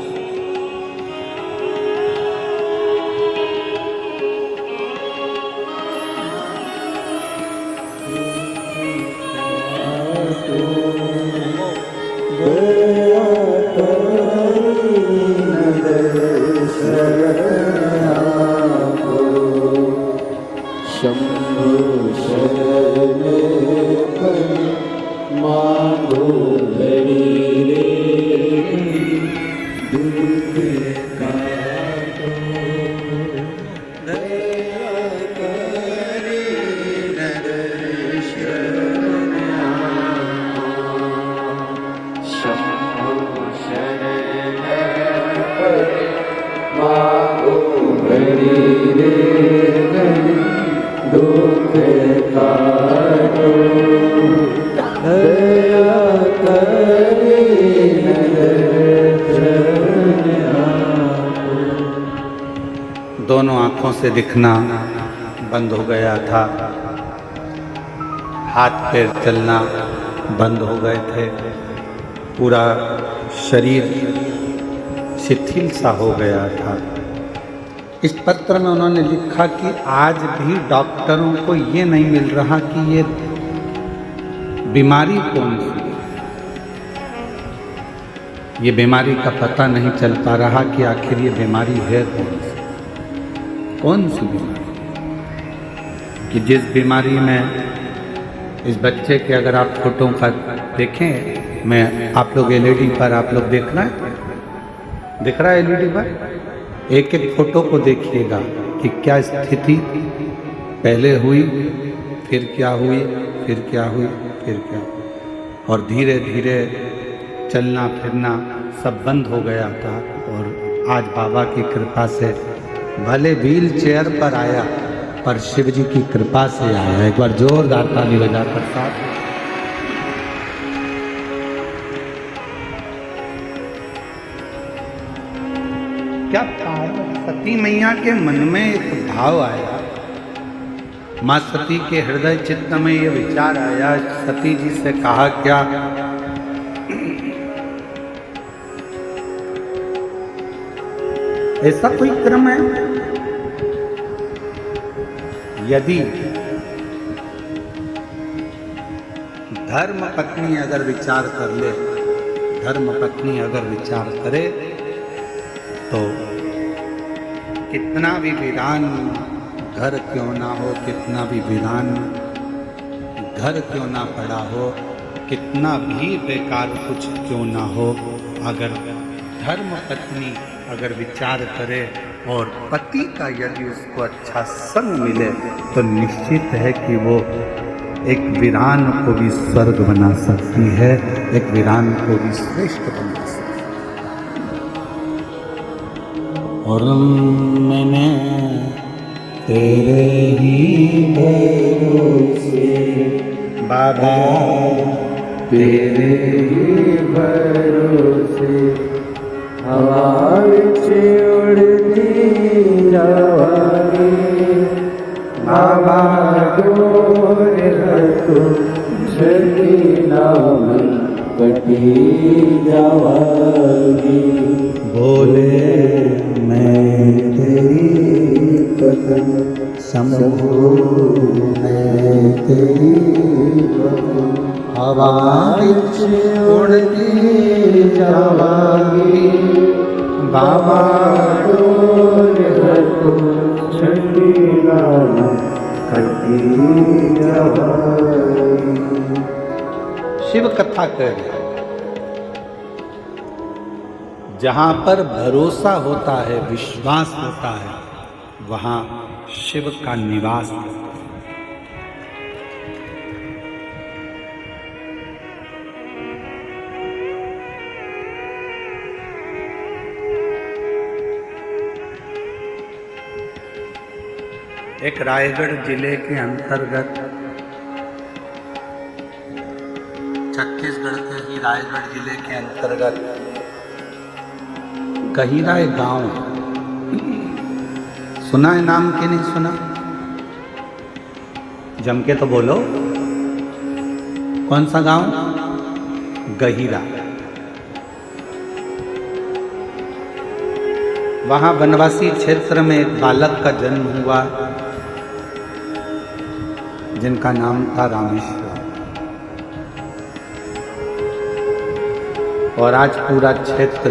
शंभु शरणे मांगो घड़ी रे दुख काटो दया करी न दर्शन आपो। शंभु शरणे मांगो घड़ी रे दुख काटो दया करी न दर्शन आपो। दोनों आंखों से दिखना बंद हो गया था, हाथ पैर चलना बंद हो गए थे, पूरा शरीर शिथिल सा हो गया था। इस पत्र में उन्होंने लिखा कि आज भी डॉक्टरों को ये नहीं मिल रहा कि ये बीमारी कौन सी, ये बीमारी का पता नहीं चल पा रहा कि आखिर ये बीमारी है कौन सी बीमारी, कि जिस बीमारी में इस बच्चे के अगर आप फोटो का देखें, मैं आप लोग एलईडी पर आप लोग देख रहे हैं, दिख रहा है एलईडी पर, एक एक फोटो को देखिएगा कि क्या स्थिति पहले हुई, फिर क्या हुई, फिर क्या हुई, फिर क्या हुई, और धीरे धीरे चलना फिरना सब बंद हो गया था। और आज बाबा की कृपा से भले व्हील चेयर पर आया पर शिव जी की कृपा से आया। एक बार जोरदार ताली बजाकर साथ। क्या सती मैया के मन में एक भाव आया, मां सती के हृदय चित्त में यह विचार आया। सती जी से कहा क्या, ऐसा कोई क्रम है यदि धर्म पत्नी अगर विचार कर ले, धर्म पत्नी अगर विचार करे तो कितना भी वीरान घर क्यों ना हो, कितना भी वीरान घर क्यों ना पड़ा हो, कितना भी बेकार कुछ क्यों ना हो, अगर धर्म पत्नी अगर विचार करे और पति का यदि उसको अच्छा संग मिले तो निश्चित है कि वो एक वीरान को भी स्वर्ग बना सकती है, एक वीरान को भी श्रेष्ठ बना सकती है। और मैंने तेरे ही भरोसे बाबा, तेरे ही भरोसे हवा विच उड़ती जावांगी, बाबा डोर हटो छठी नाम कटी जावांगी। बोले मैं तेरी पतन शंभू, मैं तेरी हवा विच उड़ती जावांगी, बाबा डोर हटो छठी नाम कटी जावांगी। शिव कथा कर रहे, जहां पर भरोसा होता है, विश्वास होता है, वहां शिव का निवास है। एक रायगढ़ जिले के अंतर्गत, छत्तीसगढ़ के ही रायगढ़ जिले के अंतर्गत गहिरा एक गांव, सुना है नाम कि नहीं सुना? जम के तो बोलो, कौन सा गांव? गहिरा। वहां वनवासी क्षेत्र में एक बालक का जन्म हुआ जिनका नाम था रामेश्वर। और आज पूरा क्षेत्र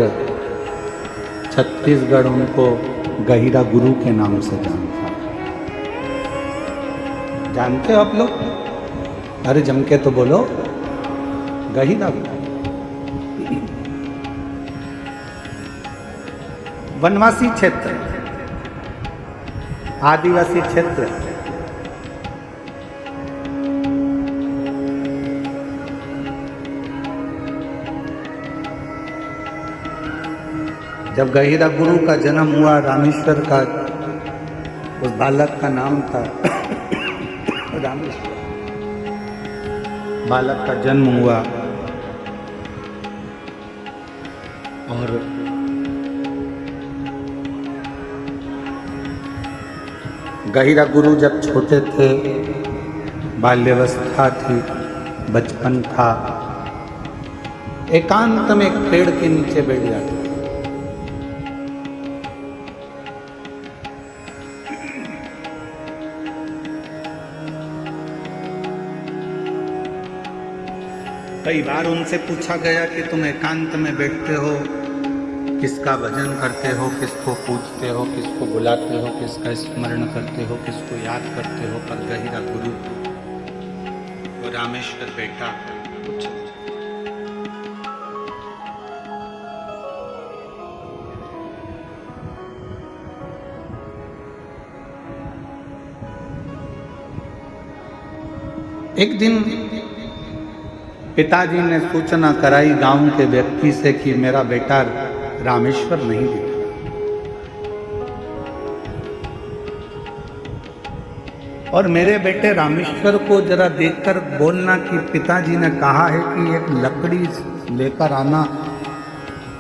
छत्तीसगढ़ उनको गहिरा गुरु के नाम से जानता है। जानते हो आप लोग? अरे जम के तो बोलो, गहिरा गुरु। वनवासी क्षेत्र, आदिवासी क्षेत्र, जब गहिरा गुरु का जन्म हुआ, रामेश्वर का उस बालक का नाम था रामेश्वर। बालक का जन्म हुआ और गहिरा गुरु जब छोटे थे, बाल्यावस्था थी, बचपन था, एकांत में एक पेड़ के नीचे बैठ जाते। कई बार उनसे पूछा गया कि तुम एकांत में बैठते हो, किसका भजन करते हो, किसको पूजते हो, किसको बुलाते हो, किसका स्मरण करते हो, किसको याद करते हो? पर गहिरा गुरु वो रामेश्वर बेटा कुछ एक दिन पिताजी ने सूचना कराई गांव के व्यक्ति से कि मेरा बेटा रामेश्वर नहीं दिखा। और मेरे बेटे रामेश्वर को जरा देखकर बोलना कि पिताजी ने कहा है कि एक लकड़ी लेकर आना,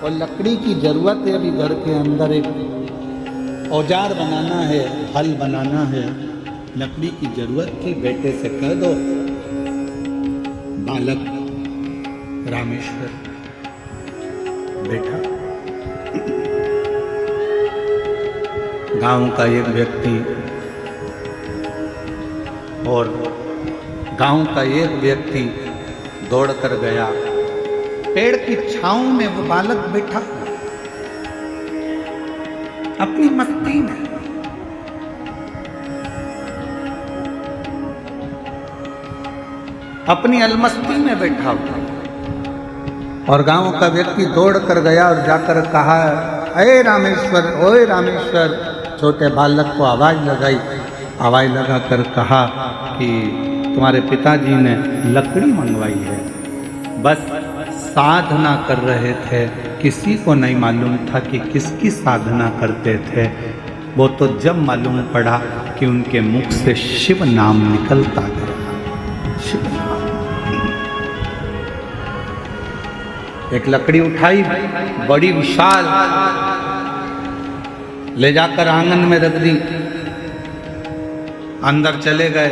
और लकड़ी की जरूरत है। अभी घर के अंदर एक औजार बनाना है, हल बनाना है, लकड़ी की जरूरत थी। बेटे से कह दो। बालक रामेश्वर बेटा, गांव का एक व्यक्ति और गांव का एक व्यक्ति दौड़ कर गया। पेड़ की छांव में वो बालक बैठा अपनी मस्ती में। अपनी अलमस्ती में बैठा हुआ, और गांव का व्यक्ति दौड़ कर गया और जाकर कहा, अरे रामेश्वर, ओए रामेश्वर। छोटे बालक को आवाज लगाई, आवाज लगाकर कहा कि तुम्हारे पिताजी ने लकड़ी मंगवाई है। बस साधना कर रहे थे, किसी को नहीं मालूम था कि किसकी साधना करते थे। वो तो जब मालूम पड़ा कि उनके मुख से शिव नाम निकलता गया। शिव नाम। एक लकड़ी उठाई, बड़ी विशाल, ले जाकर आंगन में रख दी। अंदर चले गए।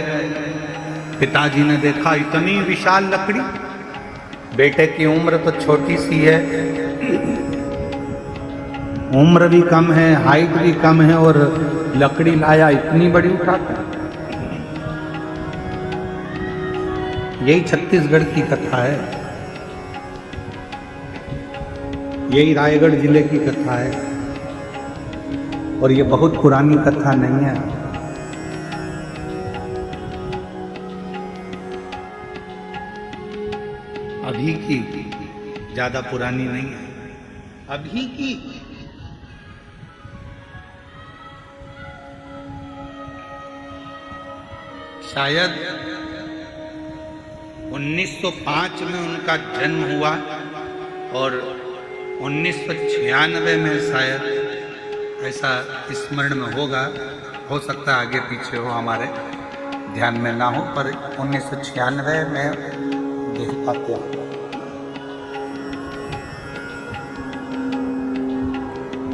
पिताजी ने देखा इतनी विशाल लकड़ी। बेटे की उम्र तो छोटी सी है, उम्र भी कम है, हाइट भी कम है, और लकड़ी लाया इतनी बड़ी उठाकर। यही छत्तीसगढ़ की कथा है, यही रायगढ़ जिले की कथा है, और ये बहुत पुरानी कथा नहीं है। अभी की, ज्यादा पुरानी नहीं है, अभी की। शायद 1905 में उनका जन्म हुआ, और 1996 में शायद, ऐसा स्मरण में होगा, हो सकता है आगे पीछे हो, हमारे ध्यान में ना हो, पर 1996 में देख पाते हैं।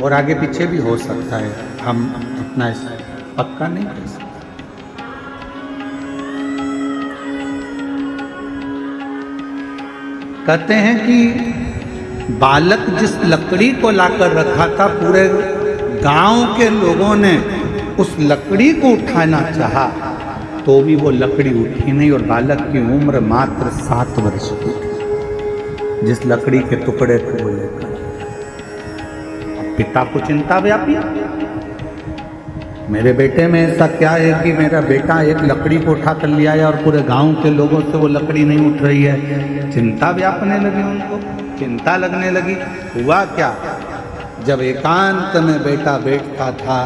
और आगे पीछे भी हो सकता है, हम अपना पक्का नहीं कर सकते। कहते हैं कि बालक जिस लकड़ी को लाकर रखा था, पूरे गांव के लोगों ने उस लकड़ी को उठाना चाहा, तो भी वो लकड़ी उठी नहीं, और बालक की उम्र मात्र 7 वर्ष की थी। जिस लकड़ी के टुकड़े को वो लेकर, पिता को चिंता व्यापी, मेरे बेटे में ऐसा क्या है कि मेरा बेटा एक लकड़ी को उठा कर लिया है और पूरे गांव के लोगों से वो लकड़ी नहीं उठ रही है। चिंता व्यापने लगी उनको, चिंता लगने लगी। हुआ क्या, जब एकांत में बेटा बैठता था,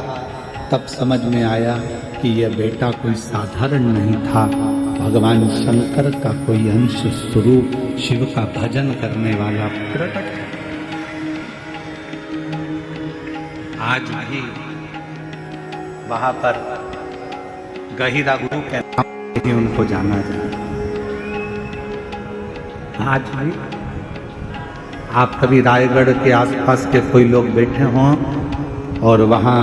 तब समझ में आया कि यह बेटा कोई साधारण नहीं था, भगवान शंकर का कोई अंश स्वरूप, शिव का भजन करने वाला प्रकट। आज भी वहां पर गहिरा गुरु के नाम से उनको जाना जाए। आज भी आप कभी रायगढ़ के आसपास के कोई लोग बैठे हों और वहाँ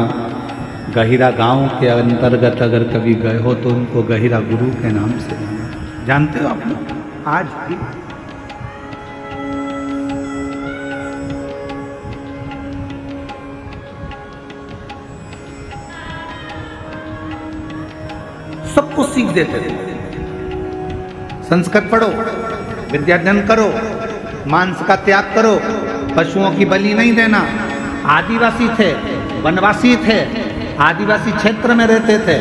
गहिरा गांव के अंतर्गत अगर कभी गए हो, तो उनको गहिरा गुरु के नाम से जानते हो आप लोग। आज भी सबको सीख देते थे, संस्कृत पढ़ो, विद्यार्जन करो, मांस का त्याग करो, पशुओं की बलि नहीं देना। आदिवासी थे, वनवासी थे, आदिवासी क्षेत्र में रहते थे,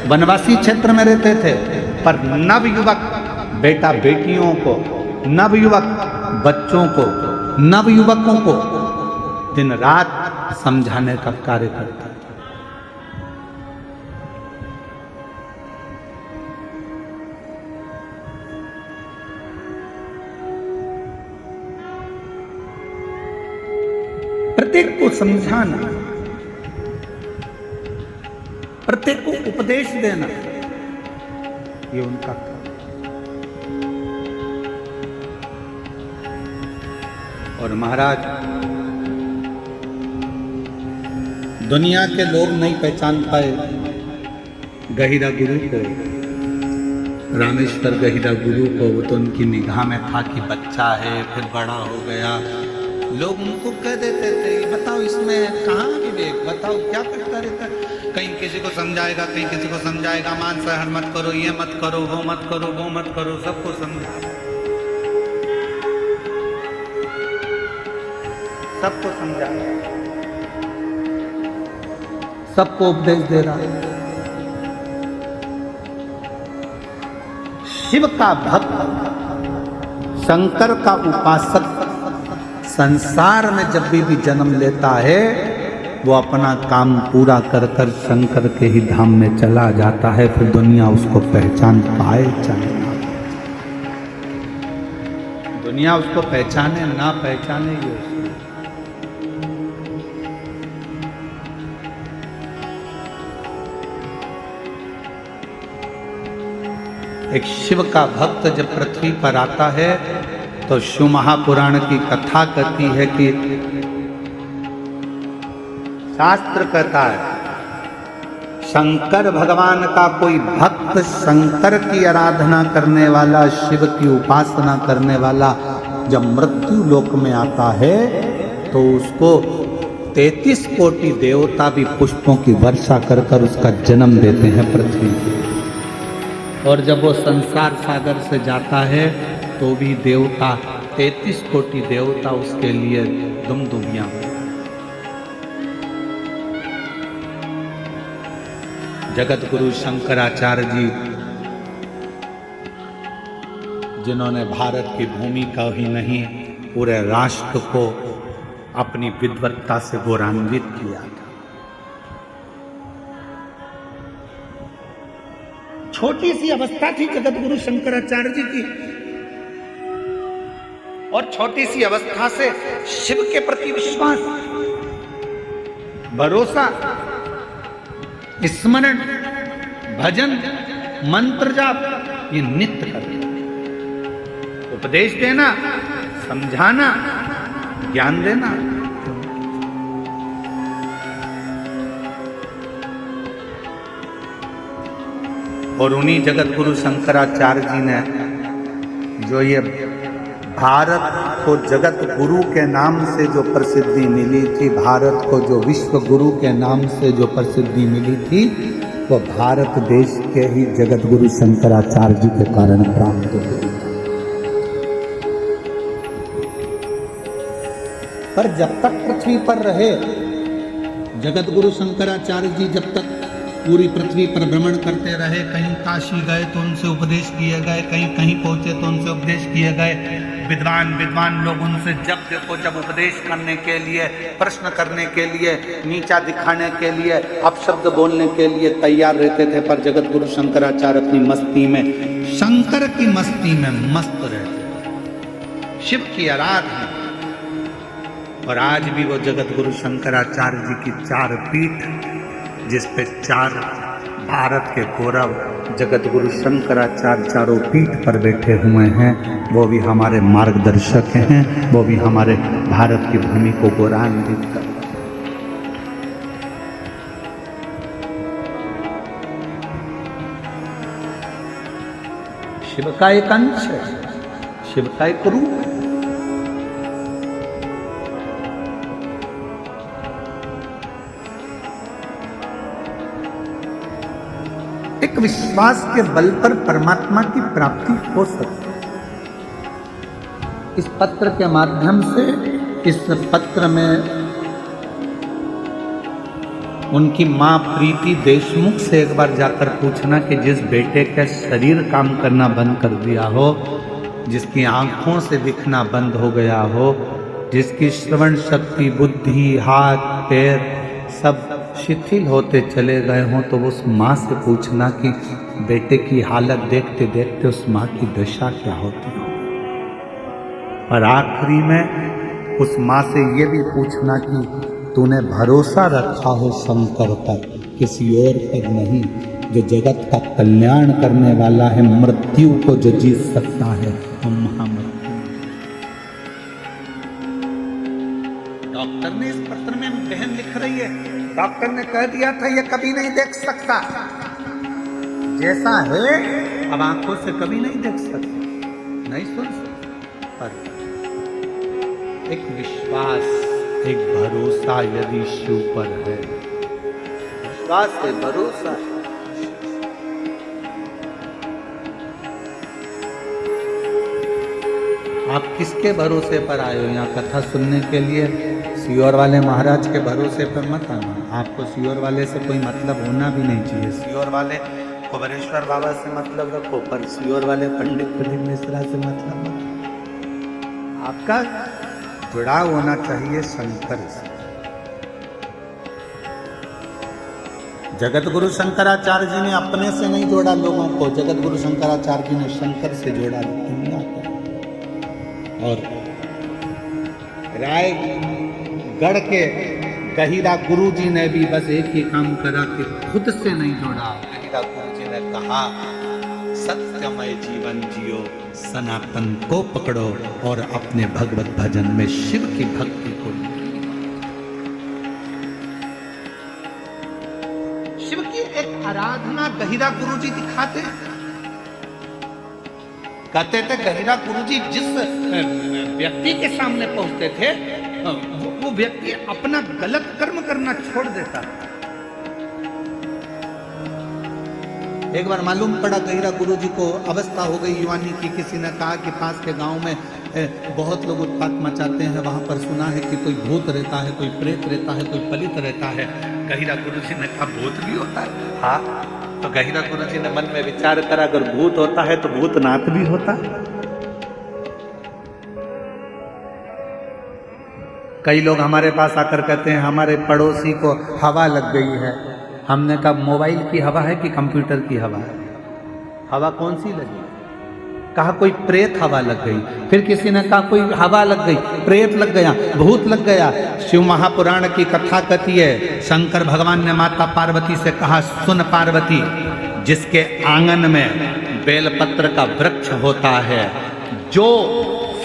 वनवासी क्षेत्र में रहते थे, पर नवयुवक बेटा बेटियों को, नवयुवक बच्चों को, नवयुवकों को दिन रात समझाने का कार्य करता। प्रत्येक को समझाना, प्रत्येक को उपदेश देना, ये उनका कर्म। और महाराज, दुनिया के लोग नहीं पहचान पाए गहिरा गुरु को, रामेश्वर गहिरा गुरु को। वो तो उनकी निगाह में था कि बच्चा है, फिर बड़ा हो गया। लोग उनको कह देते थे, बताओ इसमें कहाँ विवेक, बताओ क्या करता रहता है। कहीं किसी को समझाएगा, कहीं किसी को समझाएगा, मान सहन मत करो, ये मत करो, वो मत करो, वो मत करो, सबको समझा, सबको समझा, सबको उपदेश दे रहा है। शिव का भक्त, शंकर का उपासक संसार में जब भी जन्म लेता है, वो अपना काम पूरा कर कर शंकर के ही धाम में चला जाता है। फिर दुनिया उसको पहचान पाए चाहे ना, दुनिया उसको पहचाने ना पहचाने, ये एक शिव का भक्त जब पृथ्वी पर आता है तो शिव महापुराण की कथा कहती है कि शास्त्र कहता है, शंकर भगवान का कोई भक्त, शंकर की आराधना करने वाला, शिव की उपासना करने वाला जब मृत्यु लोक में आता है तो उसको 33 कोटि देवता भी पुष्पों की वर्षा कर कर उसका जन्म देते हैं पृथ्वी पे। और जब वो संसार सागर से जाता है तो भी देवता, 33 कोटि देवता उसके लिए दुमदुमियां। जगत गुरु शंकराचार्य जी, जिन्होंने भारत की भूमि का ही नहीं पूरे राष्ट्र को अपनी विद्वत्ता से गौरवान्वित किया था। छोटी सी अवस्था थी जगत गुरु शंकराचार्य जी की, और छोटी सी अवस्था से शिव के प्रति विश्वास, भरोसा, स्मरण, भजन, मंत्र जाप, ये नित्य करना, उपदेश देना, समझाना, ज्ञान देना। और उन्हीं जगत गुरु शंकराचार्य जी ने जो ये भारत को जगत गुरु के नाम से जो प्रसिद्धि मिली थी, भारत को जो विश्व गुरु के नाम से जो प्रसिद्धि मिली थी, वो भारत देश के ही जगत गुरु शंकराचार्य जी के कारण प्राप्त हुई। पर जब तक पृथ्वी पर रहे जगत गुरु शंकराचार्य जी, जब तक पूरी पृथ्वी पर भ्रमण करते रहे, कहीं काशी गए तो उनसे उपदेश किए गए, कहीं कहीं पहुंचे तो उनसे उपदेश किए गए। विद्वान लोग उनसे जब देखो जब उपदेश करने के लिए, प्रश्न करने के लिए, नीचा दिखाने के लिए, अपशब्द बोलने के लिए तैयार रहते थे। पर जगत गुरु शंकराचार्य अपनी मस्ती में, शंकर की मस्ती में मस्त रहते, शिव की आराधना। और आज भी वो जगत गुरु शंकराचार्य जी की 4 पीठ, जिस पे 4 भारत के गौरव जगत गुरु शंकराचार्य चारों पीठ पर बैठे हुए हैं, वो भी हमारे मार्गदर्शक हैं, वो भी हमारे भारत की भूमि को गौरवान्वित कर। शिव का एक अंश है, शिव का एक रूप है। एक विश्वास के बल पर परमात्मा की प्राप्ति हो सकती है। इस पत्र के माध्यम से, इस पत्र में उनकी मां प्रीति देशमुख से एक बार जाकर पूछना कि जिस बेटे का शरीर काम करना बंद कर दिया हो, जिसकी आंखों से दिखना बंद हो गया हो, जिसकी श्रवण शक्ति, बुद्धि, हाथ पैर सब शिथिल होते चले गए हों, तो उस माँ से पूछना कि बेटे की हालत देखते देखते उस माँ की दशा क्या होती हो। और आखिरी में उस माँ से ये भी पूछना कि तूने भरोसा रखा हो शंकर पर, किसी और पर नहीं। जो जगत का कल्याण करने वाला है, मृत्यु को जो जीत सकता है, वो महामृत्यु। डॉक्टर ने इस पत्र में बहन लिख रही है, डॉक्टर ने कह दिया था ये कभी नहीं देख सकता, जैसा है अब आंखों से कभी नहीं देख सकता, नहीं सुन सकता, पर एक विश्वास, एक भरोसा यदि शिव पर है, विश्वास है, भरोसा है। आप किसके भरोसे पर आए हो यहाँ कथा सुनने के लिए? सियोर वाले महाराज के भरोसे पर मत आना। आपको सियोर वाले से कोई मतलब होना भी नहीं चाहिए। सियोर वाले कुबेरेश्वर बाबा से मतलब रखो, पर सियोर वाले पंडित प्रदीप मिश्रा से मतलब मत। आपका जुड़ाव होना चाहिए शंकर से। जगत गुरु शंकराचार्य जी ने अपने से नहीं जोड़ा लोगों को, जगत गुरु शंकराचार्य जी ने शंकर से जोड़ा दुनिया को। और रायगढ़ के गहिरा गुरु जी ने भी बस एक ही काम करा कि खुद से नहीं जोड़ा। गहिरा गुरु जी ने कहा सत्यमय जीवन जियो, सनातन को पकड़ो और अपने भगवत भजन में शिव की भक्ति को। शिव की एक आराधना गहिरा गुरु जी दिखाते, कहते थे गहिरा गुरु जी जिस व्यक्ति के सामने पहुंचते थे वो व्यक्ति अपना गलत कर्म करना छोड़ देता। एक बार मालूम पड़ा गहिरा गुरु जी को अवस्था हो गई युवानी की। किसी ने कहा कि पास के गांव में बहुत लोग उत्पात मचाते हैं, वहां पर सुना है कि कोई भूत रहता है, कोई प्रेत रहता है, कोई पलित रहता है। गहिरा गुरु जी ने कहा भूत भी होता है? हाँ। तो गहिरा गुरु जी ने मन में विचार करा अगर भूत होता है तो भूतनाथ भी होता। कई लोग हमारे पास आकर कहते हैं हमारे पड़ोसी को हवा लग गई है। हमने कहा मोबाइल की हवा है कि कंप्यूटर की हवा है? हवा कौन सी लगी? कहा कोई प्रेत हवा लग गई। फिर किसी ने कहा कोई हवा लग गई, प्रेत लग गया, भूत लग गया। शिव महापुराण की कथा कहती है शंकर भगवान ने माता पार्वती से कहा सुन पार्वती, जिसके आंगन में बेलपत्र का वृक्ष होता है, जो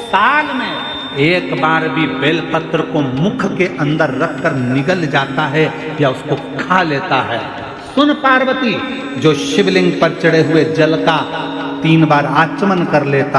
साल में एक बार भी बेलपत्र को मुख के अंदर रखकर निगल जाता है या उसको खा लेता है, सुन पार्वती, जो शिवलिंग पर चढ़े हुए जल का 3 बार आचमन कर लेता